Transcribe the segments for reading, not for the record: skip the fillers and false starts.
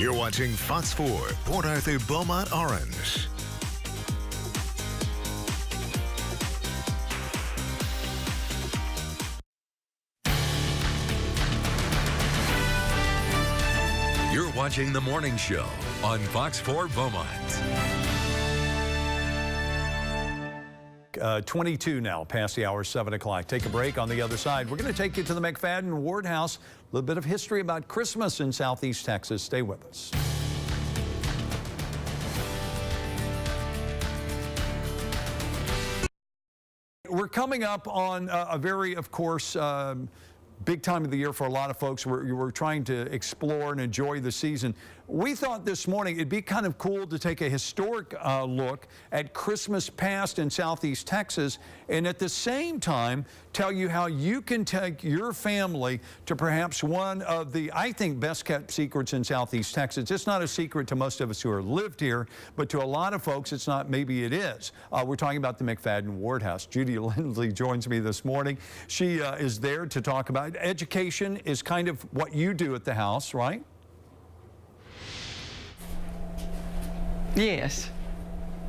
You're watching Fox 4 Port Arthur Beaumont Orange. You're watching The Morning Show on Fox 4 Beaumont. 22 now, past the hour, 7 o'clock. Take a break. On the other side, we're going to take you to the McFaddin-Ward house. A little bit of history about Christmas in Southeast Texas. Stay with us. We're coming up on a very, of course, big time of the year for a lot of folks. We're trying to explore and enjoy the season. We thought this morning it'd be kind of cool to take a historic look at Christmas past in Southeast Texas, and at the same time tell you how you can take your family to perhaps one of the, I think, best kept secrets in Southeast Texas. It's not a secret to most of us who have lived here, but to a lot of folks it's not. Maybe it is. We're talking about the McFaddin-Ward house. Judy Linsley joins me this morning. She is there to talk about education. Is kind of what you do at the house, right? Yes.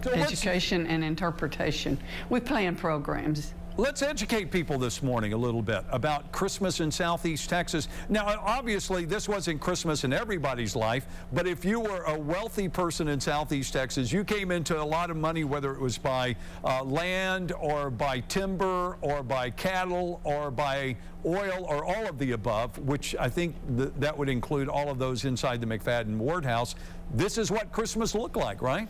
So education and interpretation. We plan programs. Let's educate people this morning a little bit about Christmas in Southeast Texas. Now, obviously, this wasn't Christmas in everybody's life, but if you were a wealthy person in Southeast Texas, you came into a lot of money, whether it was by land or by timber or by cattle or by oil or all of the above, which I think that would include all of those inside the McFaddin-Ward house. This is what Christmas looked like, right?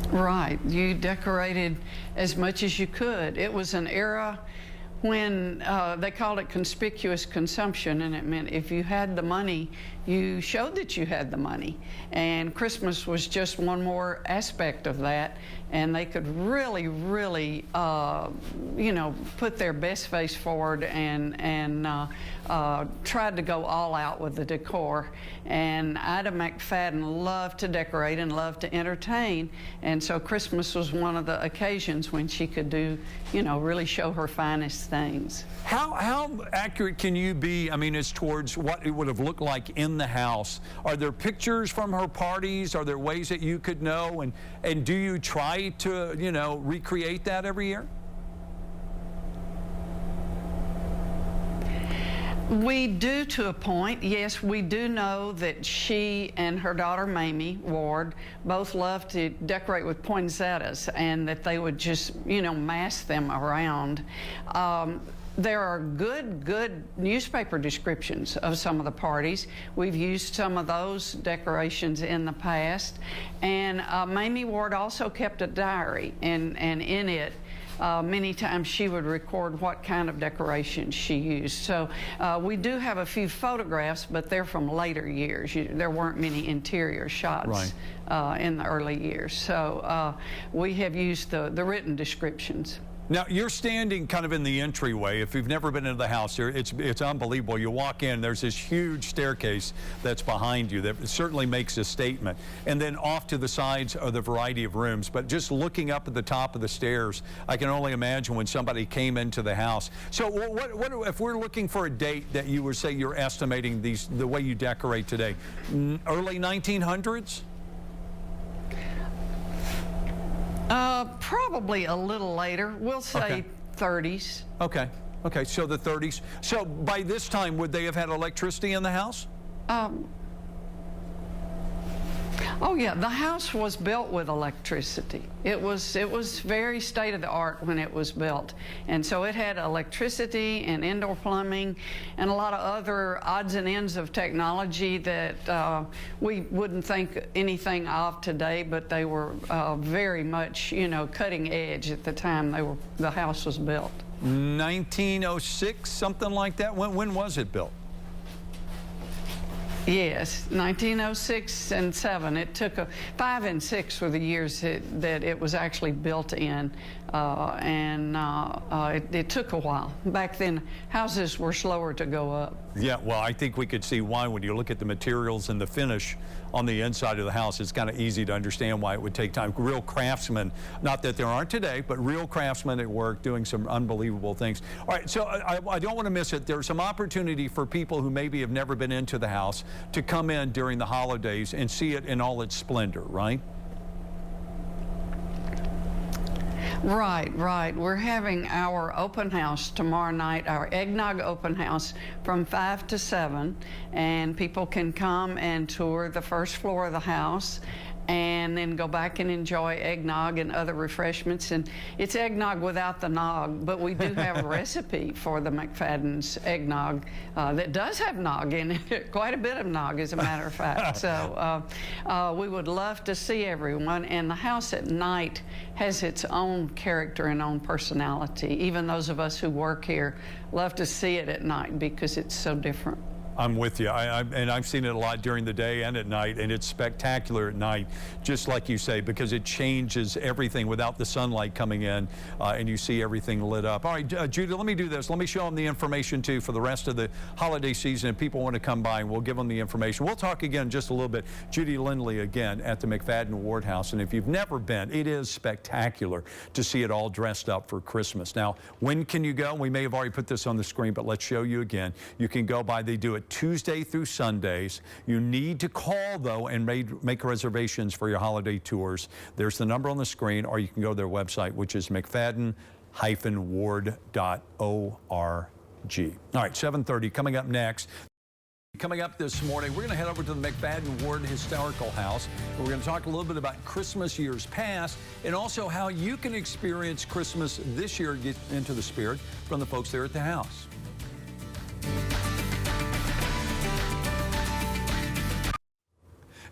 Right. You decorated as much as you could. It was an era when they called it conspicuous consumption, and it meant if you had the money, you showed that you had the money. And Christmas was just one more aspect of that, and they could really, really, you know, put their best face forward and tried to go all out with the decor. And Ida McFaddin loved to decorate and loved to entertain, and so Christmas was one of the occasions when she could do, you know, really show her finest things. How accurate can you be, I mean, as towards what it would have looked like in the house? Are there pictures from her parties? Are there ways that you could know? And do you try to, you know, recreate that every year? We do, to a point. Yes, we do know that she and her daughter Mamie Ward both loved to decorate with poinsettias, and that they would just, you know, mass them around. There are good newspaper descriptions of some of the parties. We've used some of those decorations in the past. And Mamie Ward also kept a diary, and in it, many times she would record what kind of decorations she used. So we do have a few photographs, but they're from later years. There weren't many interior shots in the early years. So we have used the written descriptions. Now, you're standing kind of in the entryway. If you've never been into the house here, it's unbelievable. You walk in, there's this huge staircase that's behind you that certainly makes a statement. And then off to the sides are the variety of rooms. But just looking up at the top of the stairs, I can only imagine when somebody came into the house. So what if we're looking for a date that you would say you're estimating the way you decorate today? Early 1900s? Probably a little later. We'll say 30s. Okay. Okay, so the 30s. So by this time, would they have had electricity in the house? Oh yeah, the house was built with electricity. It was very state-of-the-art when it was built, and so it had electricity and indoor plumbing and a lot of other odds and ends of technology that we wouldn't think anything of today, but they were very much, you know, cutting edge at the time the house was built. 1906, something like that. When was it built? Yes, 1906 and 7. It took 5 and 6 were the years that it was actually built in, and it took a while. Back then, houses were slower to go up. Yeah, well, I think we could see why when you look at the materials and the finish on the inside of the house. It's kind of easy to understand why it would take time. Real craftsmen, not that there aren't today, but real craftsmen at work doing some unbelievable things. All right, so I don't want to miss it. There's some opportunity for people who maybe have never been into the house to come in during the holidays and see it in all its splendor, right? Right. We're having our open house tomorrow night, our eggnog open house from 5 to 7, and people can come and tour the first floor of the house and then go back and enjoy eggnog and other refreshments. And it's eggnog without the nog, but we do have a recipe for the McFaddin's eggnog that does have nog in it, quite a bit of nog, as a matter of fact. So we would love to see everyone. And the house at night has its own character and own personality. Even those of us who work here love to see it at night because it's so different. I'm with you. And I've seen it a lot during the day and at night, and it's spectacular at night, just like you say, because it changes everything without the sunlight coming in, and you see everything lit up. All right, Judy, let me do this. Let me show them the information, too, for the rest of the holiday season. If people want to come by, and we'll give them the information. We'll talk again just a little bit. Judy Linsley again at the McFaddin-Ward house, and if you've never been, it is spectacular to see it all dressed up for Christmas. Now, when can you go? We may have already put this on the screen, but let's show you again. You can go by. They do it Tuesday through Sundays. You need to call, though, and make reservations for your holiday tours. There's the number on the screen, or you can go to their website, which is McFaddin-Ward.org. All right, 7:30 coming up next. Coming up this morning, we're going to head over to the McFaddin-Ward Historical House. We're going to talk a little bit about Christmas years past and also how you can experience Christmas this year, get into the spirit from the folks there at the house.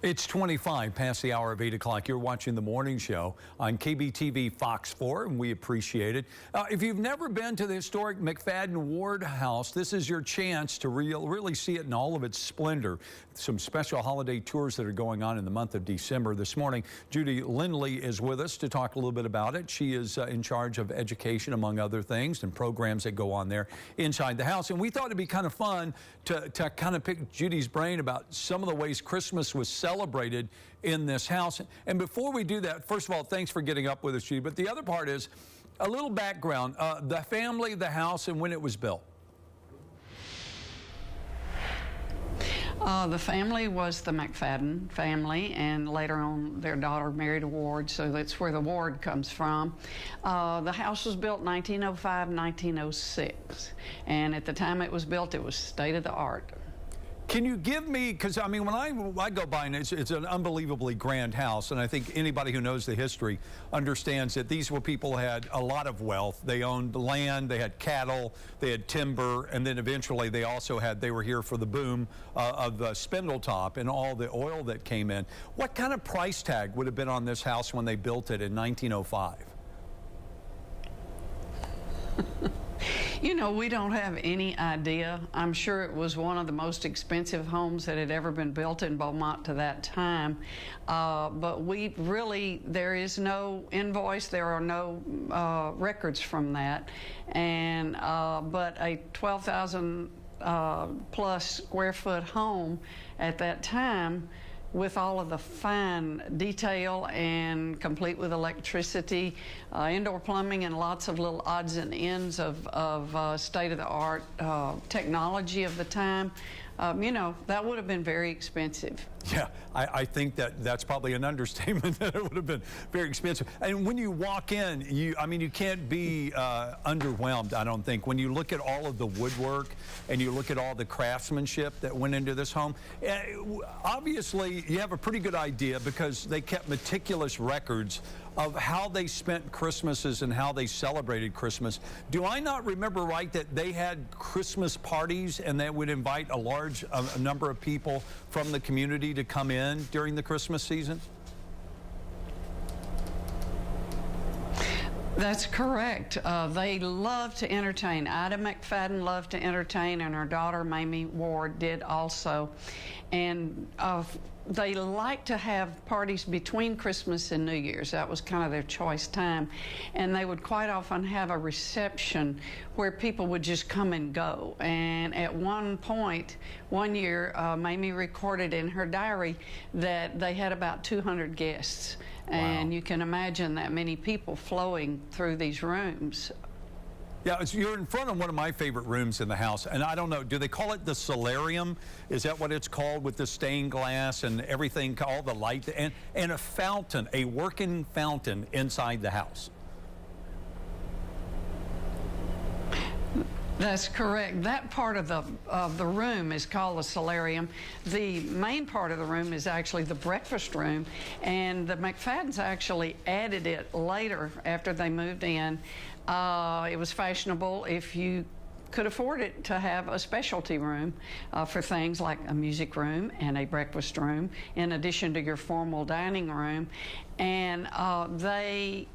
It's 25 past the hour of 8 o'clock. You're watching the morning show on KBTV Fox 4, and we appreciate it. If you've never been to the historic McFaddin-Ward house, this is your chance to really see it in all of its splendor. Some special holiday tours that are going on in the month of December. This morning, Judy Linsley is with us to talk a little bit about it. She is in charge of education, among other things, and programs that go on there inside the house. And we thought it'd be kind of fun to kind of pick Judy's brain about some of the ways Christmas was celebrated in this house. And before we do that, first of all, thanks for getting up with us, Judy. But the other part is a little background, the family, the house, and when it was built. The family was the McFaddin family, and later on their daughter married a Ward, so that's where the Ward comes from. The house was built 1905, 1906, and at the time it was built, it was state-of-the-art. Can you give me, because I mean, when I go by, and it's an unbelievably grand house, and I think anybody who knows the history understands that these were people who had a lot of wealth. They owned land, they had cattle, they had timber, and then eventually they also they were here for the boom of the Spindletop and all the oil that came in. What kind of price tag would have been on this house when they built it in 1905? You know, we don't have any idea. I'm sure it was one of the most expensive homes that had ever been built in Beaumont to that time. But there is no invoice, there are no records from that. And, but a 12,000 plus square foot home at that time, with all of the fine detail and complete with electricity, indoor plumbing, and lots of little odds and ends of state-of-the-art technology of the time. You know, that would have been very expensive. Yeah, I think that's probably an understatement, that it would have been very expensive. And when you walk in, you can't be underwhelmed, I don't think. When you look at all of the woodwork and you look at all the craftsmanship that went into this home, obviously you have a pretty good idea because they kept meticulous records of how they spent Christmases and how they celebrated Christmas. Do I not remember right that they had Christmas parties and they would invite a large number of people from the community to come in during the Christmas season? That's correct. They love to entertain. Ida McFaddin loved to entertain, and her daughter, Mamie Ward, did also. And they like to have parties between Christmas and New Year's. That was kind of their choice time. And they would quite often have a reception where people would just come and go. And at one point, one year, Mamie recorded in her diary that they had about 200 guests. And you can imagine that many people flowing through these rooms. Yeah, you're in front of one of my favorite rooms in the house, and I don't know, do they call it the solarium? Is that what it's called, with the stained glass and everything, all the light, and a fountain, a working fountain inside the house? That's correct. That part of the room is called the solarium. The main part of the room is actually the breakfast room, and the McFaddins actually added it later after they moved in. It was fashionable, if you could afford it, to have a specialty room for things like a music room and a breakfast room, in addition to your formal dining room. And they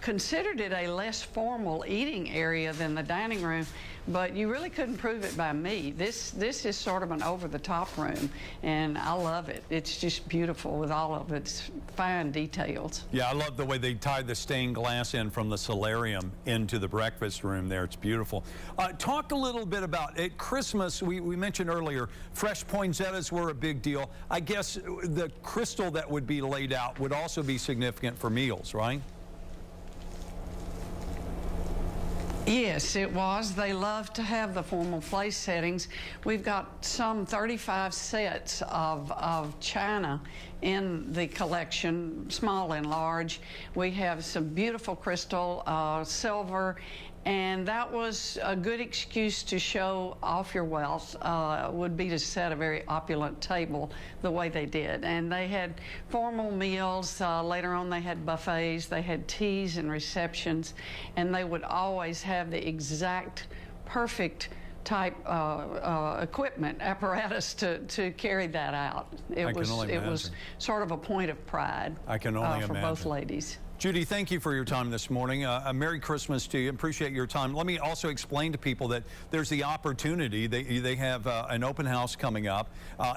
considered it a less formal eating area than the dining room, but you really couldn't prove it by me. This is sort of an over-the-top room, and I love it. It's just beautiful with all of its fine details. Yeah, I love the way they tied the stained glass in from the solarium into the breakfast room there. It's beautiful. Talk a little bit about at Christmas. We mentioned earlier, fresh poinsettias were a big deal. I guess the crystal that would be laid out would also be significant for meals, right? Yes, it was. They love to have the formal place settings. We've got some 35 sets of china in the collection, small and large. We have some beautiful crystal, silver, and that was a good excuse to show off your wealth, would be to set a very opulent table the way they did. And they had formal meals. Later on, they had buffets. They had teas and receptions, and they would always have the exact perfect type equipment, apparatus to carry that out. It was sort of a point of pride. I can only for imagine. Both ladies. Judy, thank you for your time this morning. A Merry Christmas to you. Appreciate your time. Let me also explain to people that there's the opportunity. They have an open house coming up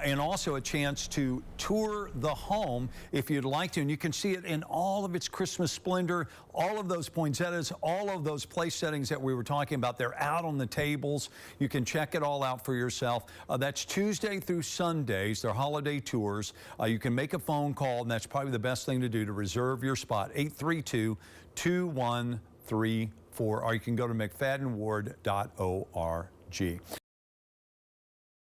and also a chance to tour the home if you'd like to. And you can see it in all of its Christmas splendor, all of those poinsettias, all of those place settings that we were talking about. They're out on the tables. You can check it all out for yourself. That's Tuesday through Sundays. They're holiday tours. You can make a phone call, and that's probably the best thing to do to reserve your spot. 832-2134, or you can go to McFaddin-Ward.org.